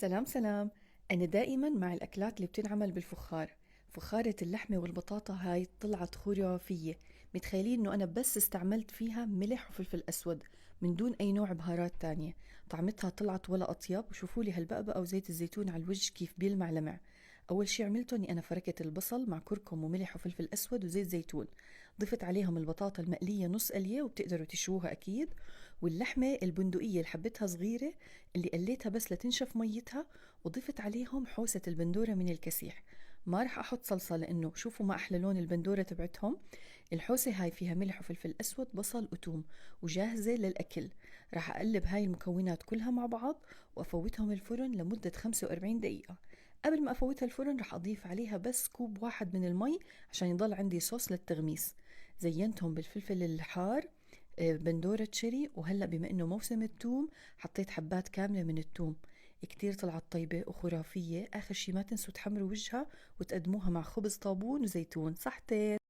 سلام سلام. أنا دائما مع الأكلات اللي بتنعمل بالفخار. فخارة اللحمة والبطاطا هاي طلعت خرافية. متخيلين إنه أنا بس استعملت فيها ملح وفلفل أسود من دون أي نوع بهارات تانية. طعمتها طلعت ولا أطيب، وشوفوا لي هالبقبقة وزيت الزيتون على الوجه كيف بيلمع لمع. أول شي عملته إني أنا فركت البصل مع كركم وملح وفلفل أسود وزيت زيتون. ضفت عليهم البطاطا المقلية نص قلية، وبتقدروا تشوها أكيد. واللحمة البندقية اللي حبتها صغيرة، اللي قليتها بس لتنشف ميتها. وضفت عليهم حوسة البندورة من الكسيح. ما رح أحط صلصة لأنه شوفوا ما أحلى لون البندورة تبعتهم. الحوسة هاي فيها ملح وفلفل أسود بصل وتوم، وجاهزة للأكل. رح أقلب هاي المكونات كلها مع بعض وأفوتهم الفرن لمدة 45 دقيقة. قبل ما أفوتها الفرن رح أضيف عليها بس كوب واحد من المي عشان يضل عندي صوص للتغميس. زينتهم بالفلفل الحار، بندورة شيري، وهلأ بما إنه موسم الثوم حطيت حبات كاملة من الثوم. كتير طلعت طيبة وخرافية. آخر شي ما تنسوا تحمروا وجهها وتقدموها مع خبز طابون وزيتون. صحتين.